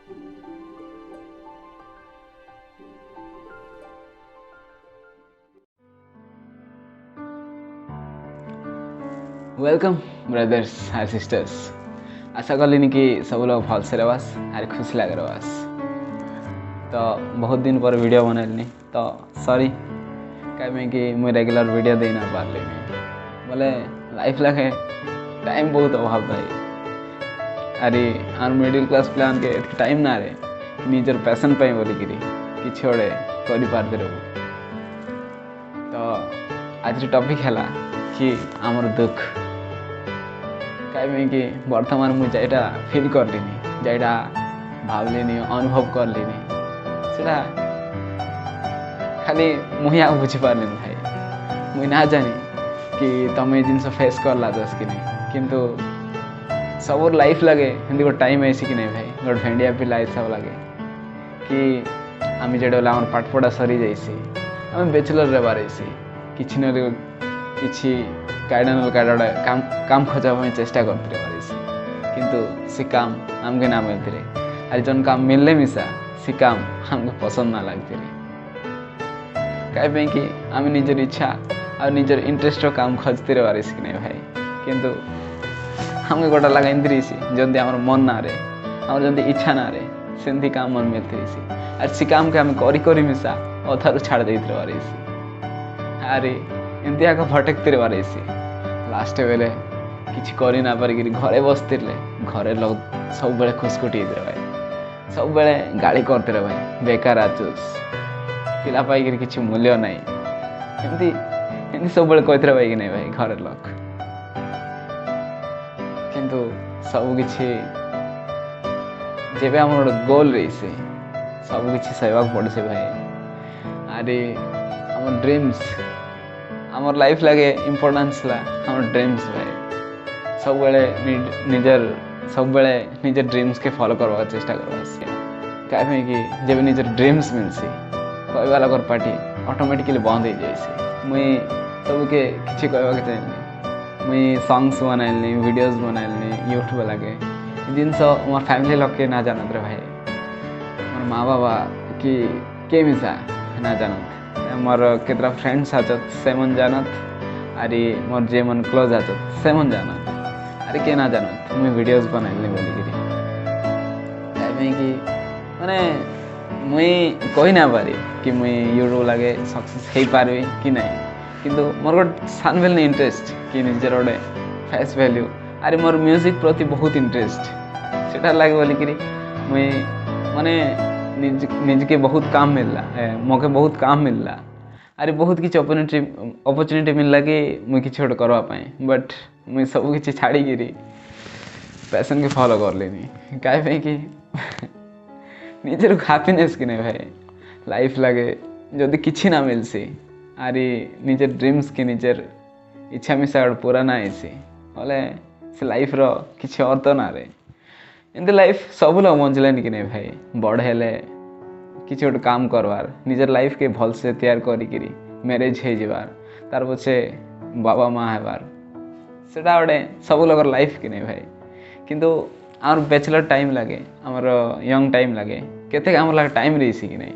Welcome brothers and sisters. आशा कलिनी कि सब लोग भलसे रवास आर खुशी लगे रवास। तो बहुत दिन पर वीडियो बनैलनी तो सॉरी कहीं कि मुझे रेगुलर वीडियो दे ना पार्ली बोले लाइफ लगे टाइम बहुत अभाव भाई। अरे आर मिडिल क्लास प्लान के टाइम ना रे निजर पैशन पे बोलिकी किसी गोटे कर रहू। तो आज टॉपिक है कि आमर दुख कहीं कि बर्तमान मुझे फिल करलिनी जेटा भावलिनी अनुभव करलिनी सेटा खाली मुझे बुझीपारे भाई। मुझे ना जानी कि तुम ये जिनस फेस करला दस कि नहीं किंतु सब लाइफ लगे हिंदी को टाइम ऐसी कि नहीं भाई गोटे भेंडिया पिला सब लगे कि आम जो आम पाठ पढ़ा सरी जाइसी आम बैचलर रही किसी न किसी कायडा न कायडा काम खोजा चेष्टा करते किंतु से काम आमके ना मिलते अरे जन काम मिलने मिसा से काम आमको पसंद ना लगते कहीं कि आम निजर इच्छा और निजर इंटरेस्ट काम खोजते रही कि नहीं भाई किंतु आमको गोटा लगा एमती जमी आम मन ना रे आम जमी इच्छा ना रे सेमती काम मन मिलते और से काम के आम करी मिसा अधारू छाड़ दे रही अरे एमती आगे भटकते रही लास्ट बेले किसी कर ना पारिक घरे बसते घरे लोग सब बेले खुशकुटी भाई सब बेले गाड़ी करते रहे भाई बेकार आचुस पिला पाई किसी मूल्य ना एमती एमती सब बेले कहते भाई कि नहीं भाई घरे लोग किंतु सब किसी जेबे आम गोटे गोल रही से सब किसी सहवाक पड़े से भाई। अरे आम ड्रीम्स आमर लाइफ लगे इम्पोर्टेंस ला आमर ड्रीम्स भाई सब बेले निजर सब बेले निजर ड्रीम्स के फॉलो करवा चेष्टा करवा कहीं कि जब निजर ड्रीम्स मिलसी कहवाला कर पार्टी ऑटोमेटिकली बंद हो जाए। मुई सबके किसी कहवा चाहिए मुई सॉन्ग्स बनाइलनी वीडियोस बनाइलनी यूट्यूब लगे जिन मोर फैमिली लोग के ना जानत रे भाई मोर माँ बाबा कि मिसा ना जानत मोर केतरा फ्रेंड्स आचत से मन जानत अरे मोर जे मन क्लोज आचत से मन जानत अरे के ना जानत मुझे वीडियोस बनाइलनी बोलिकी कहीं कि माने मुई कही ना पारी कि मुई यूट्यूब लगे सक्सेस हो पारि कि नहीं किंतु मोर गोटे सान बेल इंटरेस्ट कि निजर गोटे फेस वैल्यू अरे मोर म्यूजिक प्रति बहुत इंटरेस्ट सेटा लगे बोलिकी मुई माने निज के बहुत काम मिलला मौके बहुत काम मिलला अरे बहुत किसी अपॉर्चुनिटी मिलला कि मुझे किसी गोटे करवाई बट मुझे सब किसी छाड़ी पैशन के फॉलो कर लेनी कहीं कि निजर हैप्पीनेस कि नहीं भाई लाइफ लगे जदि किसी ना मिलसी अरे निजर ड्रीम्स की निजर इच्छा मिसा पूरा ना आईसी बोले से लाइफ रो किसी और तो ना रे एमती लाइफ सब लोग बंचलानी कि नहीं भाई बढ़ेले किसी गोटे काम करवार निजर लाइफ के भल से तैयार करी मैरिज हो जाबार तार पछे बाबा माँ हेबार सेटा गोटे सब लोग लाइफ कि नहीं भाई किंतु आम बैचलर टाइम लगे आमर यंग टाइम लगे केते आम लगे टाइम रही कि नहीं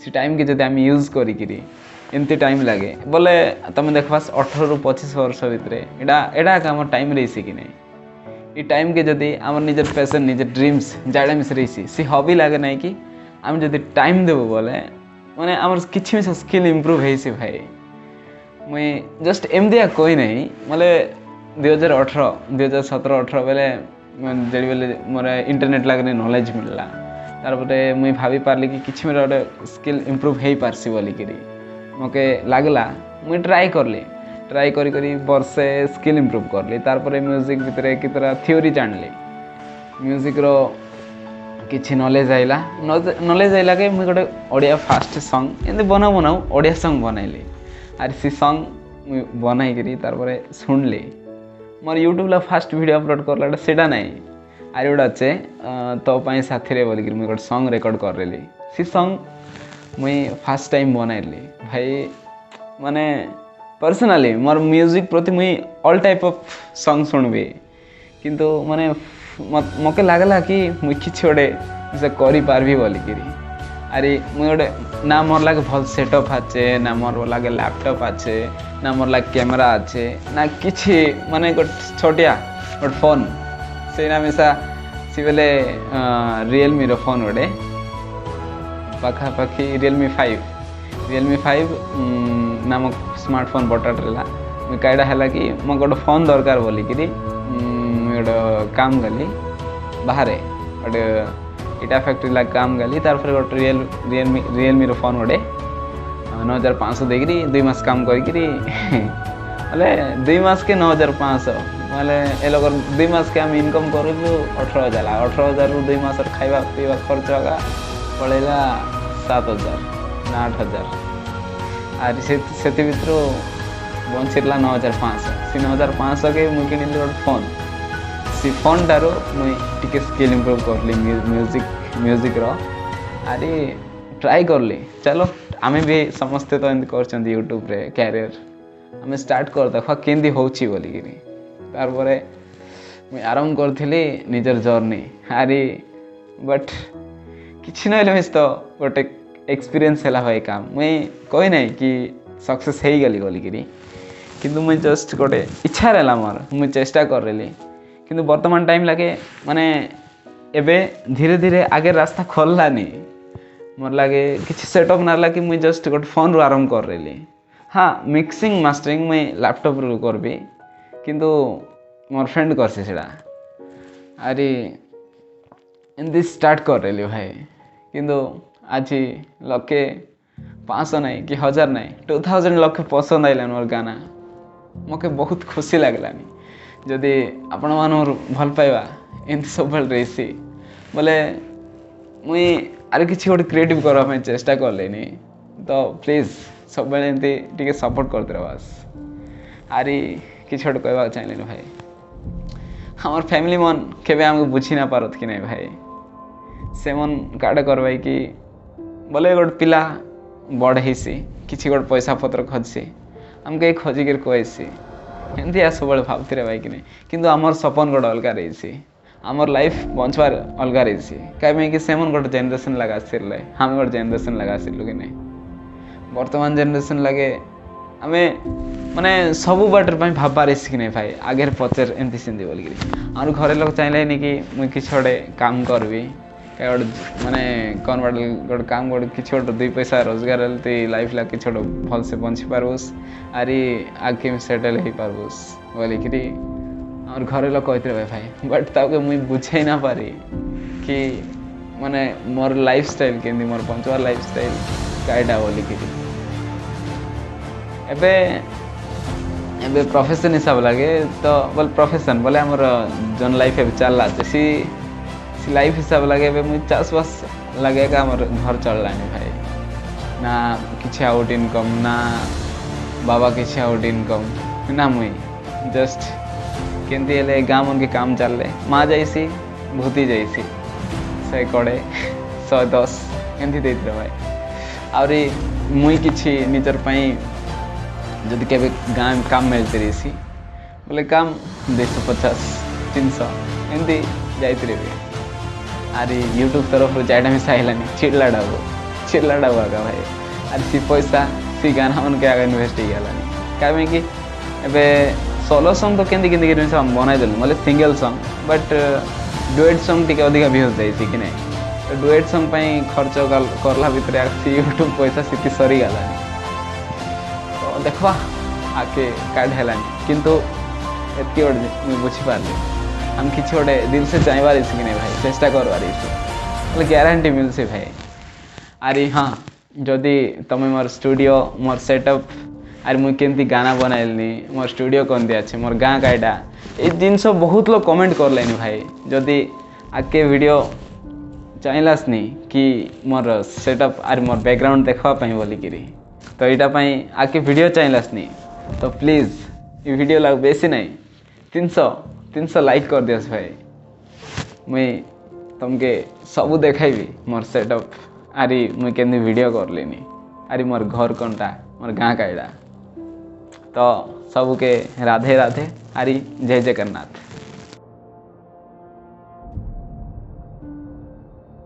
से टाइम के जब आम यूज करी एमती टाइम लगे बोले तुम देखवास 18 ରୁ 25 वर्ष भितर एटा आम टाइम रही कि नहीं ये टाइम के जदि आम निजर पैशन निजर ड्रीम्स जाड़ा मिस रही सी हॉबी लगे ना कि आम जदि टाइम देबू बोले माने आम किसी मिस स्किल इम्प्रूव होइसी भाई। मुई जस्ट एमती कही नहीं बोले 2017-18 बेले जे बेले मोर इंटरनेट लगे नॉलेज मिलला तारपरे मुई भाभी पार्ली कि किसी मेरे गोटे स्किल इम्प्रूव हो पारसी बोलिकी मके लगला मुई ट्राई करी वर्षे स्किल इम्प्रूव करली तारपरे म्यूजिक भितर कि थ्योरी जानली म्यूजिक रो किसी नॉलेज आइला कि मुझे गोटे ओडिया फास्ट सॉन्ग एमती बनाऊ ओडिया सॉन्ग बनैली आर सी सॉन्ग मुझे बनईकरी तारपरे सुनली मोर यूट्यूब ला फास्ट वीडियो अपलोड करला सेटा नहीं आर गोटे अच्छे तो साथी रे बोलिकी मुझे गोटे सॉन्ग रेकर्ड करली सी सॉन्ग मुई फास्ट टाइम बनैली भाई माने पर्सनाली मोर म्यूजिक प्रति मुई ऑल टाइप ऑफ सॉन्ग सुनबी किंतु माने मके लगला कि मुई किसी गोटे से करी बोलिकी अरे मुई गोटे ना मोर लगे भल सेटअप आचे ना मोर लगे लैपटॉप आचे ना मोर लगे कैमरा आचे ना किसी माने गोटे छोटिया गोटे फोन से मिसा सी बेले रियलमी रो फोन गोटे पाखापाखि रियलमी 5 नामक स्मार्टफोन बटाटा मुझे कईटा है कि मैं गोटे फोन दरकार बोलिकी गोटे काम गली बाहर गोटे इटा फैक्ट्री लगे काम गली तार गोटे रियलमी रो फोन गोटे 9500 देकरी 2 मास काम करी बोले 2 मास के 9500 बोले ए लोग 2 मास के आम इनकम करूँ 18,000 2 मास खाଇବା पीवा खर्च होगा पड़ेगा 7,000 ना 8,000 आर से भितर बंचला 9,500 से 9,500 के मुझे किनी गोटे फोन से फोन टारू मुझे स्किल इम्प्रूव करली म्यूजिक रो अरे ट्राई करली चलो आमे भी समस्ते तो एमती कर यूट्यूब रे कैरियर आमे स्टार्ट कर देखा केंदी होची बोलिकी तार परे मुझे आरंभ करी निजर जर्नी अरे बट किसी ना मिस तो गोटे एक्सपीरियंस है भाई काम मुई कही ना कि सक्सेस हो गली बोलिकी किंतु मुझे जस्ट गोटे इच्छा रहा मोर मुझे चेष्टा कर रही किंतु वर्तमान टाइम लगे माने एबे धीरे धीरे आगे रास्ता खोललानी मोर लगे किसी सेटअप ना लगे मुझे जस्ट गोटे फोन रू आरंभ कर रही हाँ मिक्सिंग मास्टरिंग मुझे लैपटॉप रू करबी किंतु मोर फ्रेंड करसी सेटा अरे एमती स्टार्ट कर रही भाई किंतु आज लके 500 नहीं कि 1000 नहीं 2000 लके पसंद आइलान मोर गाना मके बहुत खुशी लगलानी जदि आपण मान भल पाइबा एमती सब रही बोले मुई आरे किसी गोटे क्रिएटिव करने चेष्टा कलेनी तो प्लीज सब एमती सपोर्ट करते बस आरी किसी गोटे कहवा चाहिए भाई हमार फैमिली मन केबे हमको बुझी ना पारत कि नहीं भाई से मन काटे करवाई कि बोले गोटे पिला बड़ होसी किसी गोटे पैसा पत्र खोजसी आमके खोजिक कहसी एमती सब भावती भाई कि नहीं किंतु आमर सपन गोटे अलग रही आमर लाइफ बंचवार अलग रही कहीं कि से गोटे जेनरेशन लगा आसले आम गोटे जेनरेशन लगा आसलु कि नहीं वर्तमान जेनरेशन लगे आम माने सबू बाटर भाव पारे कि नहीं भाई आगे पचार एमती सेमती बोलिकी आम घरे लोग चाहिए नहीं कि मुझे किसी गोटे काम करबी गोटे माने कौन बाटे गोटे काम गोटे किसी गोटे 2 पैसा रोजगार हेल्ती लाइफ ला किसी गोटे भल से बंची पार्बुस आरी आगे सेटल हो पार्बुस बोलिकी और घरे लोग कहते रहे भाई बट ताके मुझे बुझे ना पारी कि माने मोर लाइफ स्टाइल केंदी मोर पंचवार लाइफ स्टाइल कईटा बोलिकी एबे एबे प्रोफेशन हिसाब लगे तो बोल प्रोफेशन बोले आमर जन लाइफ चलला सी लाइफ हिसाब लगे मुझे चाषबास लगे का आमर घर चललानी भाई ना किसी आउट इनकम ना बाबा किसी आउट इनकम ना मुई जस्ट केमती हेले गाँव मन के काम चलले माँ जाइसी भूती जाइसी 100 कड़े 110 एमती देते भाई आहरी मुई किसी निजर पाई जदि केबे गाँव काम मिलती रही बोले काम 250 300 एमती जाती रही अरे यूट्यूब तरफ चार्टा मिसा आइलानी चिड़लाड़ा आगा भाई अरे सी पैसा सी गाना मन के आगे इन्वेस्ट हो गलानी कहीं कि एबे सोलो सॉन्ग तो केंदी बनाई देलु मतलब single song but duet song T अधिक व्यूज जाइए कि नहीं डुएट सॉन्ग खर्च करला भितर यूट्यूब पैसा सीति सरी गलानी तो देखवा आके कार्ड हेलानी किंतु एतकी गोटे बुझीपारे हम किसी गोटे दिल से चाहबार कि नहीं भाई चेष्टा करवार बोले ग्यारंटी मिलसे भाई अरे हाँ जदि तुम मोर स्टूडियो मोर सेटअप अरे मुझे केमती गाना बनाइलनी मोर स्टूडियो कौन अच्छे मोर गाँ कईटा ये जिनस बहुत लोग कमेंट कर लेनी भाई जदि आगे वीडियो चाहलास नहीं कि मोर सेटअप अरे मोर बैकग्राउंड देखापी बोलिकी तो यहाँ आगे वीडियो चाहलास नहीं तो प्लीज़ ये वीडियो लग बेसी नहीं 300 लाइक कर दियस भाई मुई तुमके सबू देखाइबी मोर सेटअप अरे मुई केमती वीडियो कर लेनी अरे मोर घर कौनटा मोर गाँ कईटा तो सबके राधे राधे अरे जय जगन्नाथ।